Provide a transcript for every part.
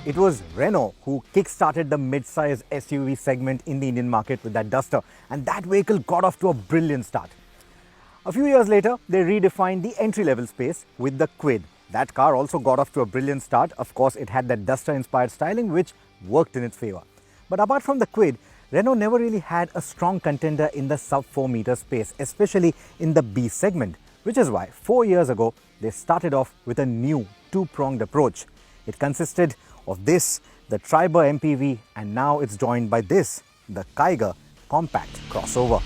It was Renault who kick-started the mid-size SUV segment in the Indian market with that Duster, and that vehicle got off to a brilliant start. A few years later, they redefined the entry-level space with the Kwid. That car also got off to a brilliant start. Of course, it had that Duster-inspired styling which worked in its favor. But apart from the Kwid, Renault never really had a strong contender in the sub 4 meter space, especially in the B segment, which is why 4 years ago they started off with a new two-pronged approach. It consisted of this, the Triber MPV, and now it's joined by this, the Kiger compact crossover.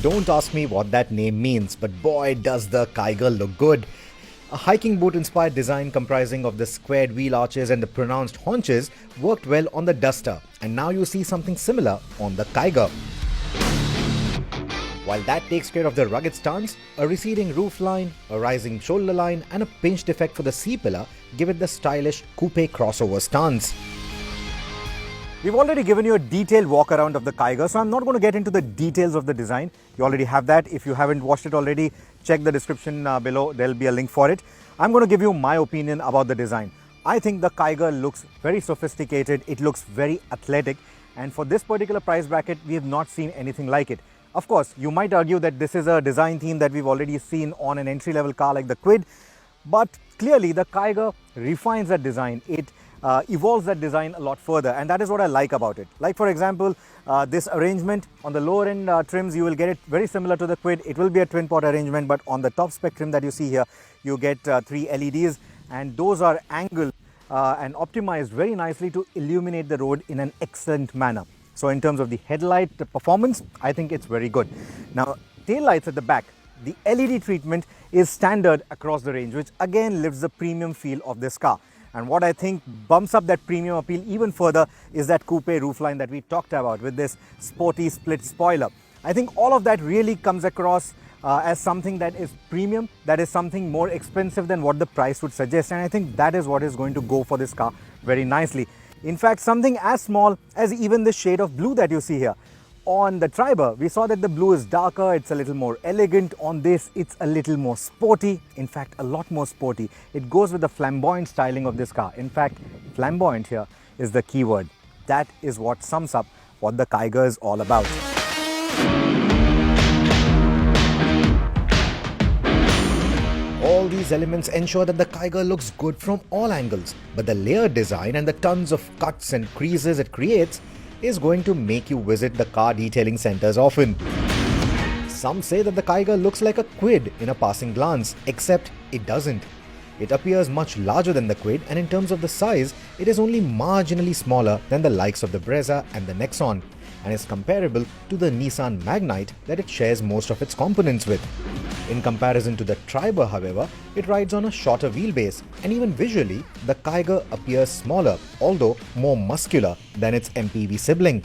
Don't ask me what that name means, but boy does the Kiger look good. A hiking boot inspired design comprising of the squared wheel arches and the pronounced haunches worked well on the Duster, and now you see something similar on the Kiger. While that takes care of the rugged stance, a receding roof line, a rising shoulder line and a pinched effect for the C-pillar give it the stylish coupe crossover stance. We've already given you a detailed walk around of the Kiger, so I'm not going to get into the details of the design. You already have that. If you haven't watched it already, check the description below. There'll be a link for it. I'm going to give you my opinion about the design. I think the Kiger looks very sophisticated. It looks very athletic. And for this particular price bracket, we have not seen anything like it. Of course, you might argue that this is a design theme that we've already seen on an entry-level car like the Kwid. But clearly, the Kiger refines that design. It evolves that design a lot further, and that is what I like about it. Like for example, this arrangement on the lower end trims, you will get it very similar to the Kwid. It will be a twin pot arrangement, but on the top spec trim that you see here, you get 3 LEDs, and those are angled and optimized very nicely to illuminate the road in an excellent manner. So in terms of the headlight performance, I think it's very good. Now, tail lights at the back, the LED treatment is standard across the range, which again lifts the premium feel of this car. And what I think bumps up that premium appeal even further is that coupe roofline that we talked about with this sporty split spoiler. I think all of that really comes across as something that is premium, that is something more expensive than what the price would suggest. And I think that is what is going to go for this car very nicely. In fact, something as small as even the shade of blue that you see here. On the Triber, we saw that the blue is darker, it's a little more elegant. On this, it's a little more sporty. In fact, a lot more sporty. It goes with the flamboyant styling of this car. In fact, flamboyant here is the key word. That is what sums up what the Kiger is all about. All these elements ensure that the Kiger looks good from all angles, but the layered design and the tons of cuts and creases it creates is going to make you visit the car detailing centers often. Some say that the Kiger looks like a Kwid in a passing glance, except it doesn't. It appears much larger than the Kwid, and in terms of the size, it is only marginally smaller than the likes of the Brezza and the Nexon, and is comparable to the Nissan Magnite that it shares most of its components with. In comparison to the Triber, however, it rides on a shorter wheelbase, and even visually, the Kiger appears smaller, although more muscular than its MPV sibling.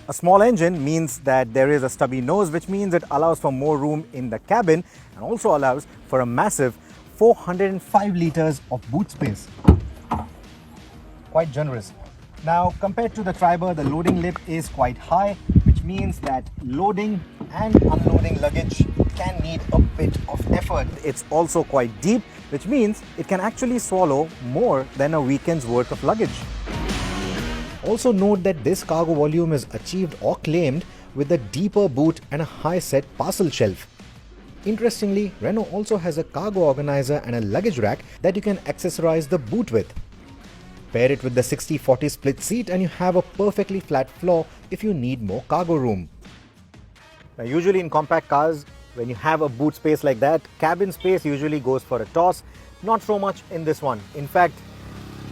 A small engine means that there is a stubby nose, which means it allows for more room in the cabin and also allows for a massive 405 litres of boot space. Quite generous. Now, compared to the Triber, the loading lip is quite high, which means that loading and unloading luggage can need a bit of effort. It's also quite deep, which means it can actually swallow more than a weekend's worth of luggage. Also note that this cargo volume is achieved or claimed with a deeper boot and a high-set parcel shelf. Interestingly, Renault also has a cargo organizer and a luggage rack that you can accessorize the boot with. Pair it with the 60-40 split seat and you have a perfectly flat floor if you need more cargo room. Now, usually in compact cars, when you have a boot space like that, cabin space usually goes for a toss. Not so much in this one. In fact,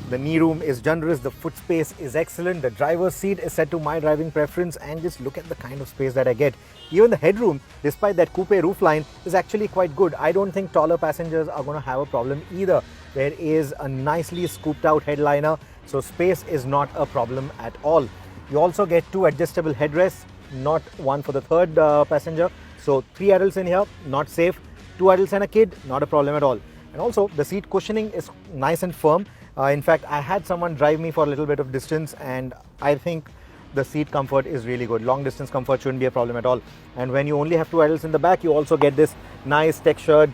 the knee room is generous, the foot space is excellent, the driver's seat is set to my driving preference, and just look at the kind of space that I get. Even the headroom, despite that coupe roofline, is actually quite good. I don't think taller passengers are going to have a problem either. There is a nicely scooped out headliner, so space is not a problem at all. You also get 2 adjustable headrests, not one for the third passenger. So 3 adults in here, not safe. 2 adults and a kid, not a problem at all. And also the seat cushioning is nice and firm. In fact, I had someone drive me for a little bit of distance, and I think the seat comfort is really good. Long distance comfort shouldn't be a problem at all. And when you only have 2 adults in the back, you also get this nice textured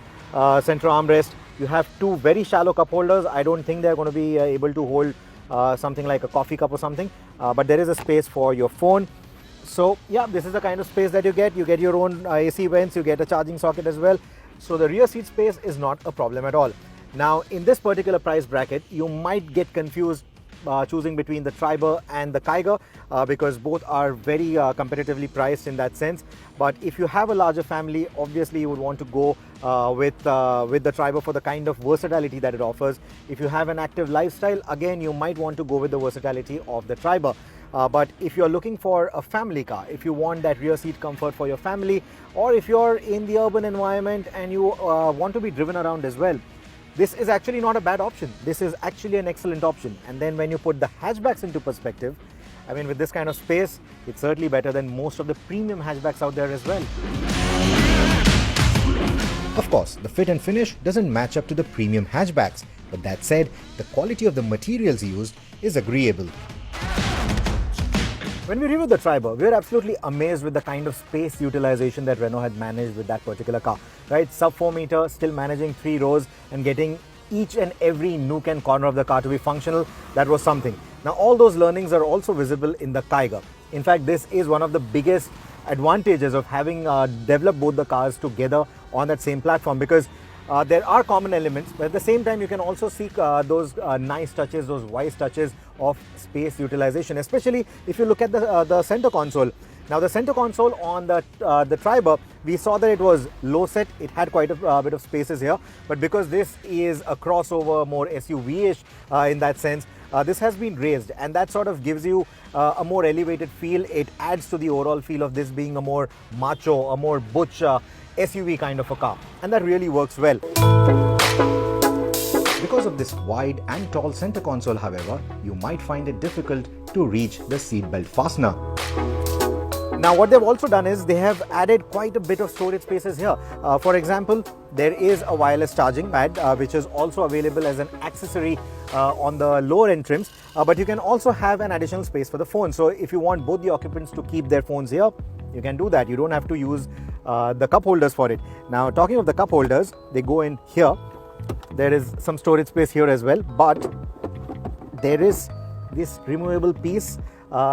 center armrest. You have two very shallow cup holders. I don't think they're going to be able to hold something like a coffee cup or something, but there is a space for your phone. So yeah, this is the kind of space that you get. You get your own AC vents, you get a charging socket as well. So the rear seat space is not a problem at all. Now in this particular price bracket, you might get confused choosing between the Triber and the Kiger because both are very competitively priced in that sense. But if you have a larger family, obviously you would want to go with the Triber for the kind of versatility that it offers. If you have an active lifestyle, again you might want to go with the versatility of the Triber. But if you're looking for a family car, if you want that rear seat comfort for your family, or if you're in the urban environment and you want to be driven around as well, this is actually not a bad option. This is actually an excellent option. And then when you put the hatchbacks into perspective, I mean, with this kind of space, it's certainly better than most of the premium hatchbacks out there as well. Of course, the fit and finish doesn't match up to the premium hatchbacks, but that said, the quality of the materials used is agreeable. When we reviewed the Triber, we were absolutely amazed with the kind of space utilization that Renault had managed with that particular car. Right, sub 4 meter, still managing 3 rows and getting each and every nook and corner of the car to be functional. That was something. Now all those learnings are also visible in the Kiger. In fact, this is one of the biggest advantages of having developed both the cars together on that same platform, because there are common elements, but at the same time you can also seek those nice touches, those wise touches of space utilization, especially if you look at the center console. Now the center console on the Triber, we saw that it was low set. It had quite a bit of spaces here, but because this is a crossover, more SUV-ish in that sense, this has been raised, and that sort of gives you a more elevated feel. It adds to the overall feel of this being a more macho, a more butch SUV kind of a car, and that really works well. Because of this wide and tall center console, however, you might find it difficult to reach the seatbelt fastener. Now what they've also done is they have added quite a bit of storage spaces here. For example, there is a wireless charging pad which is also available as an accessory on the lower end trims, but you can also have an additional space for the phone. So if you want both the occupants to keep their phones here, you can do that. You don't have to use the cup holders for it. Now talking of the cup holders, they go in here. There is some storage space here as well, but there is this removable piece.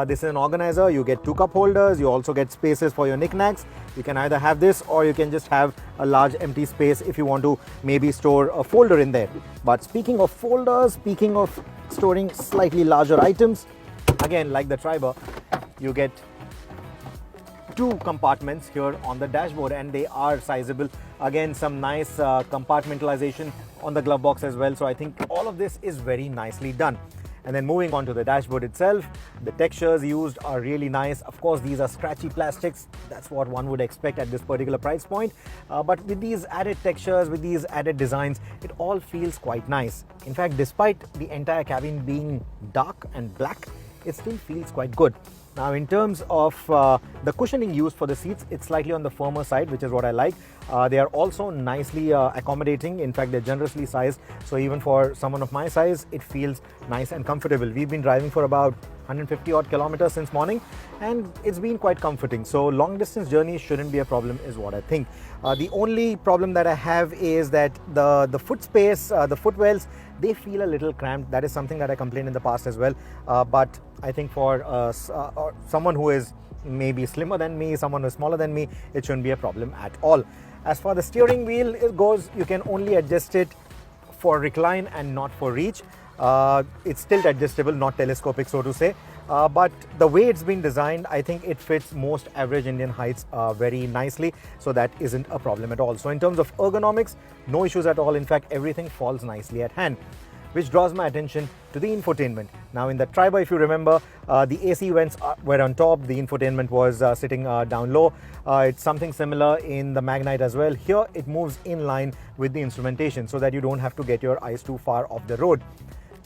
This is an organizer. You get 2 cup holders. You also get spaces for your knickknacks. You can either have this, or you can just have a large empty space if you want to maybe store a folder in there. But speaking of folders, speaking of storing slightly larger items, again like the Triber, you get 2 compartments here on the dashboard, and they are sizable. Again, some nice compartmentalization on the glove box as well. So I think all of this is very nicely done. And then moving on to the dashboard itself, the textures used are really nice. Of course, these are scratchy plastics. That's what one would expect at this particular price point. But with these added textures, with these added designs, it all feels quite nice. In fact, despite the entire cabin being dark and black, it still feels quite good. Now in terms of the cushioning used for the seats, it's slightly on the firmer side, which is what I like. They are also nicely accommodating. In fact, they're generously sized. So even for someone of my size, it feels nice and comfortable. We've been driving for about 150 odd kilometers since morning, and it's been quite comforting. So long distance journey shouldn't be a problem is what I think. The only problem that I have is that the foot space, the footwells, they feel a little cramped. That is something that I complained in the past as well. But I think for someone who is maybe slimmer than me, someone who is smaller than me, it shouldn't be a problem at all. As far as the steering wheel goes, you can only adjust it for recline and not for reach. It's tilt adjustable, not telescopic, so to say. But the way it's been designed, I think it fits most average Indian heights very nicely. So that isn't a problem at all. So in terms of ergonomics, no issues at all. In fact, everything falls nicely at hand, which draws my attention to the infotainment. Now in the Triber, if you remember, the AC vents were on top, the infotainment was sitting down low. It's something similar in the Magnite as well. Here it moves in line with the instrumentation so that you don't have to get your eyes too far off the road.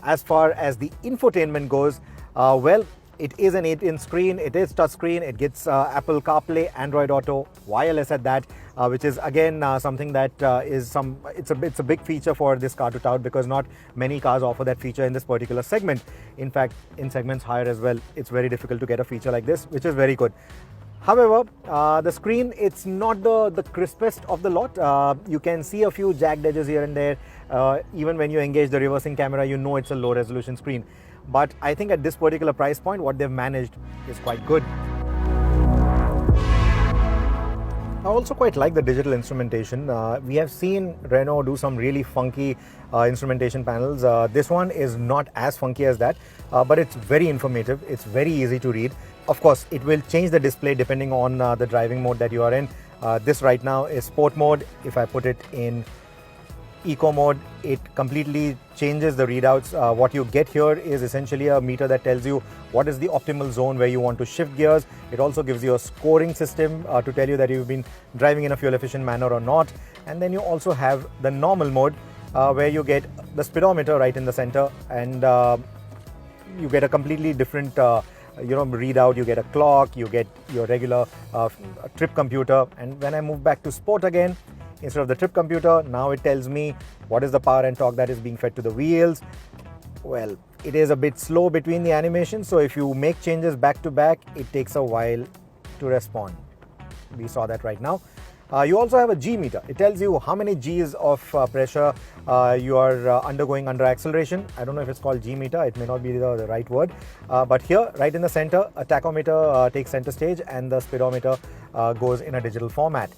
As far as the infotainment goes, well, it is an 8-inch screen, it is touchscreen, it gets Apple CarPlay, Android Auto, wireless at that, which is again something that it's a big feature for this car to tout, because not many cars offer that feature in this particular segment. In fact, in segments higher as well, it's very difficult to get a feature like this, which is very good. However, the screen, it's not the crispest of the lot. You can see a few jagged edges here and there. Even when you engage the reversing camera, you know it's a low resolution screen. But I think at this particular price point, what they've managed is quite good. I also quite like the digital instrumentation. We have seen Renault do some really funky instrumentation panels. This one is not as funky as that, but it's very informative. It's very easy to read. Of course, it will change the display depending on the driving mode that you are in. This right now is sport mode. If I put it in eco mode, it completely changes the readouts. What you get here is essentially a meter that tells you what is the optimal zone where you want to shift gears. It also gives you a scoring system to tell you that you've been driving in a fuel efficient manner or not. And then you also have the normal mode where you get the speedometer right in the center, and you get a completely different readout. You get a clock, you get your regular trip computer. And when I move back to sport again, instead of the trip computer, now it tells me what is the power and torque that is being fed to the wheels. Well, it is a bit slow between the animations, so if you make changes back to back, it takes a while to respond. We saw that right now. You also have a G meter. It tells you how many G's of pressure you are undergoing under acceleration. I don't know if it's called G meter. It may not be the right word. But here, right in the center, a tachometer takes center stage, and the speedometer goes in a digital format.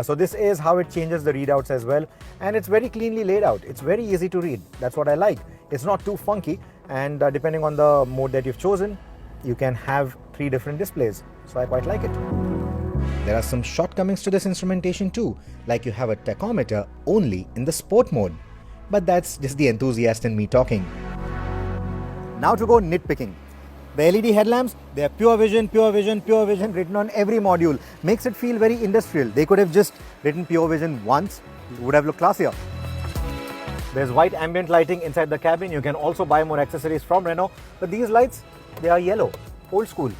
So this is how it changes the readouts as well. And it's very cleanly laid out. It's very easy to read. That's what I like. It's not too funky. And depending on the mode that you've chosen, you can have 3 different displays. So I quite like it. There are some shortcomings to this instrumentation too, like you have a tachometer only in the sport mode. But that's just the enthusiast in me talking. Now to go nitpicking. The LED headlamps, they are pure vision written on every module. Makes it feel very industrial. They could have just written pure vision once, it would have looked classier. There's white ambient lighting inside the cabin. You can also buy more accessories from Renault. But these lights, they are yellow, old school.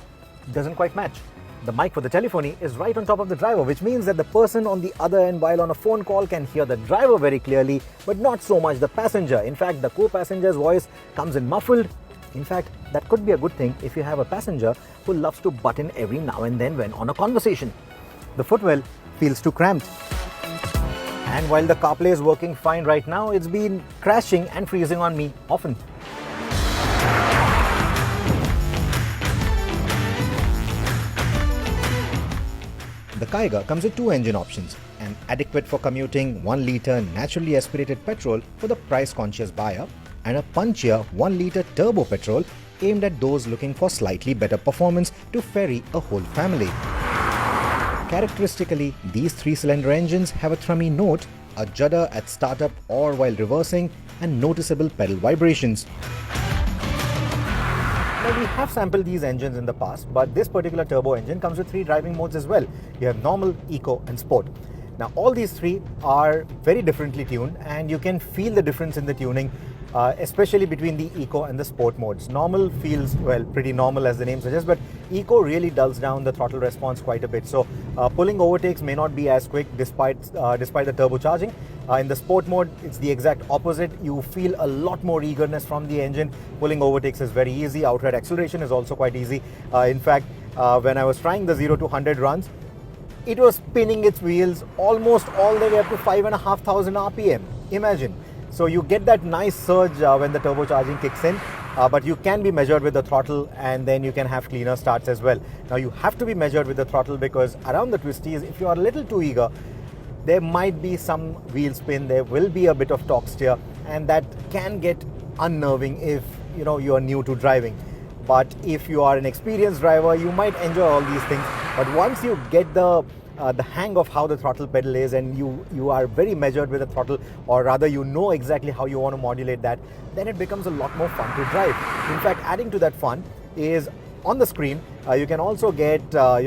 Doesn't quite match. The mic for the telephony is right on top of the driver, which means that the person on the other end while on a phone call can hear the driver very clearly, but not so much the passenger. In fact, the co-passenger's voice comes in muffled. In fact, that could be a good thing if you have a passenger who loves to butt in every now and then when on a conversation. The footwell feels too cramped. And while the CarPlay is working fine right now, it's been crashing and freezing on me often. The Kiger comes with 2 engine options, an adequate for commuting 1 litre naturally aspirated petrol for the price-conscious buyer, and a punchier 1 litre turbo petrol aimed at those looking for slightly better performance to ferry a whole family. Characteristically, these 3-cylinder engines have a thrummy note, a judder at startup or while reversing, and noticeable pedal vibrations. Now, we have sampled these engines in the past, but this particular turbo engine comes with 3 driving modes as well. You have normal, eco and sport. Now, all these 3 are very differently tuned, and you can feel the difference in the tuning, especially between the eco and the sport modes. Normal feels, well, pretty normal as the name suggests, but eco really dulls down the throttle response quite a bit. So pulling overtakes may not be as quick despite the turbocharging. In the sport mode, it's the exact opposite. You feel a lot more eagerness from the engine. Pulling overtakes is very easy. Outright acceleration is also quite easy. In fact, when I was trying the 0 to 100 runs, it was spinning its wheels almost all the way up to 5,500 RPM. Imagine. So you get that nice surge when the turbocharging kicks in, but you can be measured with the throttle, and then you can have cleaner starts as well. Now you have to be measured with the throttle because around the twisties, if you are a little too eager, there might be some wheel spin, there will be a bit of torque steer, and that can get unnerving if you are new to driving. But if you are an experienced driver, you might enjoy all these things. But once you get the hang of how the throttle pedal is, and you are very measured with the throttle, or rather you know exactly how you want to modulate that, then it becomes a lot more fun to drive. In fact, adding to that fun is on the screen, you can also get a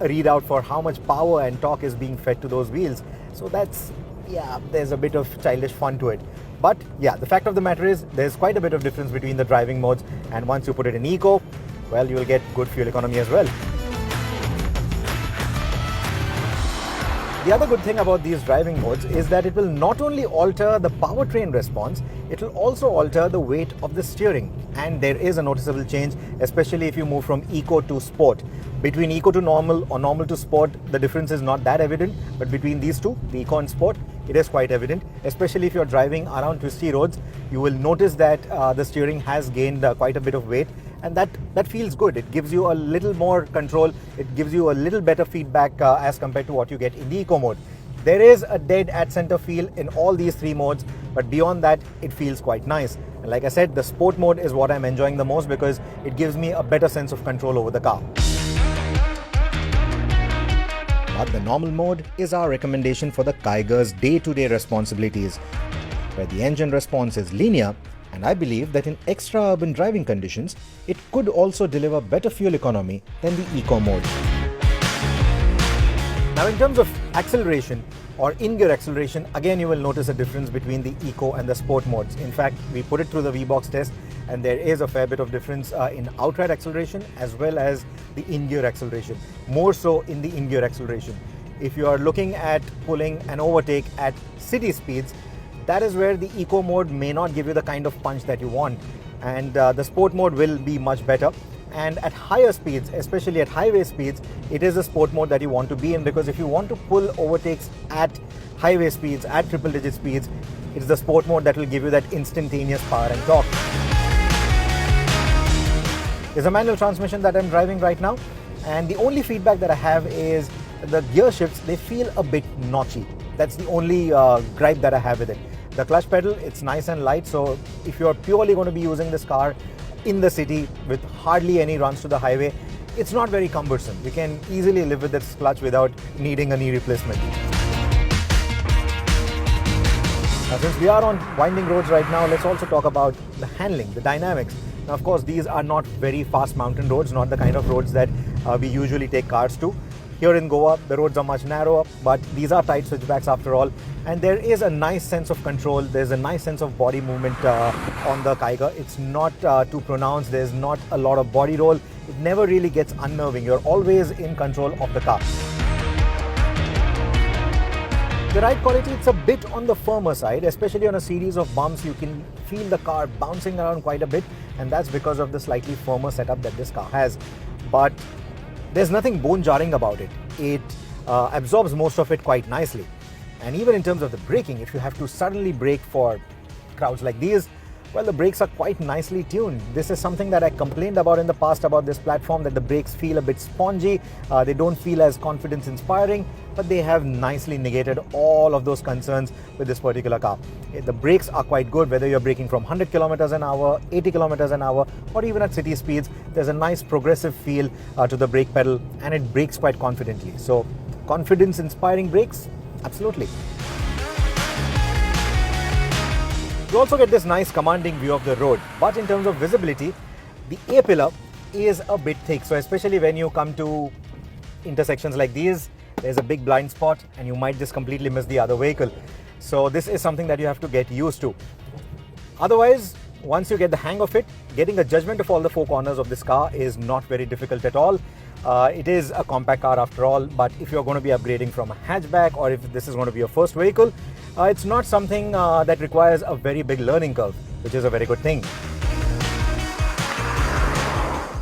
readout for how much power and torque is being fed to those wheels. So that's, there's a bit of childish fun to it. But yeah, the fact of the matter is there's quite a bit of difference between the driving modes, and once you put it in eco, well, you will get good fuel economy as well. The other good thing about these driving modes is that it will not only alter the powertrain response, it will also alter the weight of the steering. And there is a noticeable change, especially if you move from eco to sport. Between eco to normal or normal to sport, the difference is not that evident, but between these two, the eco and sport, it is quite evident. Especially if you're driving around twisty roads, you will notice that the steering has gained quite a bit of weight, and that feels good. It gives you a little more control. It gives you a little better feedback as compared to what you get in the eco mode. There is a dead at center feel in all these three modes, but beyond that, it feels quite nice. And like I said, the sport mode is what I'm enjoying the most because it gives me a better sense of control over the car. But the normal mode is our recommendation for the Kiger's day-to-day responsibilities, where the engine response is linear, and I believe that in extra urban driving conditions, it could also deliver better fuel economy than the eco mode. Now in terms of acceleration or in-gear acceleration, again you will notice a difference between the eco and the sport modes. In fact, we put it through the V-Box test and there is a fair bit of difference in outright acceleration as well as the in-gear acceleration, more so in the in-gear acceleration. If you are looking at pulling an overtake at city speeds, that is where the eco mode may not give you the kind of punch that you want, and the sport mode will be much better. And at higher speeds, especially at highway speeds, it is a sport mode that you want to be in, because if you want to pull overtakes at highway speeds, at triple digit speeds, it's the sport mode that will give you that instantaneous power and torque. There's a manual transmission that I'm driving right now, and the only feedback that I have is the gear shifts, they feel a bit notchy. That's the only gripe that I have with it. The clutch pedal, it's nice and light, so if you're purely going to be using this car in the city with hardly any runs to the highway, it's not very cumbersome. You can easily live with this clutch without needing a knee replacement. Now, since we are on winding roads right now, let's also talk about the handling, the dynamics. Now, of course, these are not very fast mountain roads, not the kind of roads that we usually take cars to. Here in Goa, the roads are much narrower, but these are tight switchbacks after all. And there is a nice sense of control. There's a nice sense of body movement on the Kiger. It's not too pronounced. There's not a lot of body roll. It never really gets unnerving. You're always in control of the car. The ride quality, it's a bit on the firmer side, especially on a series of bumps. You can feel the car bouncing around quite a bit, and that's because of the slightly firmer setup that this car has. But there's nothing bone-jarring about it. It absorbs most of it quite nicely. And even in terms of the braking, if you have to suddenly brake for crowds like these, well, the brakes are quite nicely tuned. This is something that I complained about in the past about this platform, that the brakes feel a bit spongy. They don't feel as confidence-inspiring, but they have nicely negated all of those concerns with this particular car. The brakes are quite good, whether you're braking from 100 kilometers an hour, 80 kilometers an hour, or even at city speeds. There's a nice progressive feel to the brake pedal, and it brakes quite confidently. So, confidence-inspiring brakes? Absolutely. You also get this nice commanding view of the road, but in terms of visibility, the A-pillar is a bit thick. So especially when you come to intersections like these, there's a big blind spot and you might just completely miss the other vehicle. So this is something that you have to get used to. Otherwise, once you get the hang of it, getting a judgment of all the four corners of this car is not very difficult at all. It is a compact car after all, but if you're going to be upgrading from a hatchback, or if this is going to be your first vehicle, it's not something that requires a very big learning curve, which is a very good thing.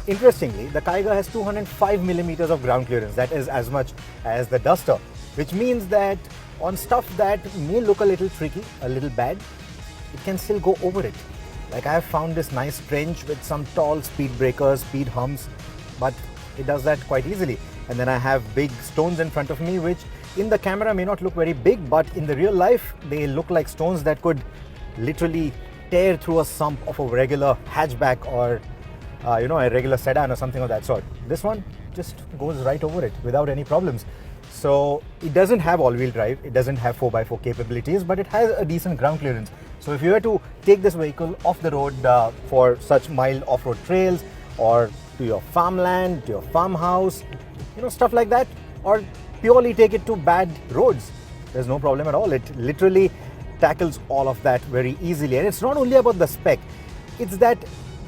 Interestingly, the Kiger has 205 millimeters of ground clearance. That is as much as the Duster, which means that on stuff that may look a little tricky, a little bad, it can still go over it. Like I have found this nice trench with some tall speed breakers, speed humps, but it does that quite easily. And then I have big stones in front of me, which in the camera may not look very big, but in the real life, they look like stones that could literally tear through a sump of a regular hatchback or a regular sedan or something of that sort. This one just goes right over it without any problems. So it doesn't have all-wheel drive, it doesn't have 4x4 capabilities, but it has a decent ground clearance. So if you were to take this vehicle off the road for such mild off-road trails, or to your farmland, to your farmhouse, stuff like that, or purely take it to bad roads, there's no problem at all. It literally tackles all of that very easily. And it's not only about the spec, it's that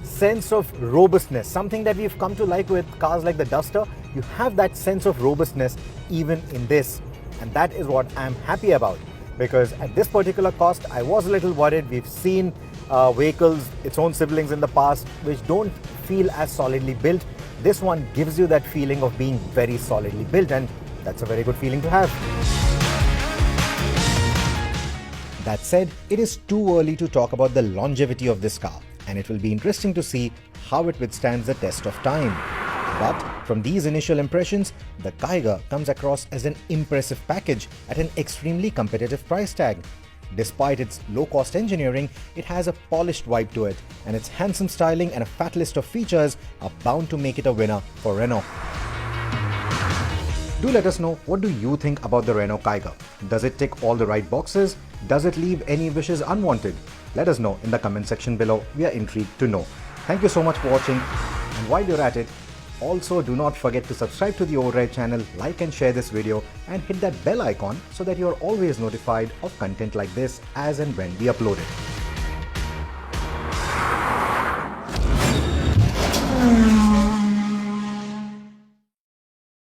sense of robustness, something that we've come to like with cars like the Duster. You have that sense of robustness even in this. and that is what I'm happy about, because at this particular cost I was a little worried. We've seen vehicles, its own siblings in the past, which don't feel as solidly built. This one gives you that feeling of being very solidly built, and that's a very good feeling to have. That said, it is too early to talk about the longevity of this car, and it will be interesting to see how it withstands the test of time. But from these initial impressions, the Kiger comes across as an impressive package at an extremely competitive price tag. Despite its low-cost engineering, it has a polished vibe to it, and its handsome styling and a fat list of features are bound to make it a winner for Renault. Do let us know, what do you think about the Renault Kiger? Does it tick all the right boxes? Does it leave any wishes unwanted? Let us know in the comment section below. We are intrigued to know. Thank you so much for watching, and while you're at it, also do not forget to subscribe to the Overdrive channel, like and share this video, and hit that bell icon so that you're always notified of content like this as and when we upload it.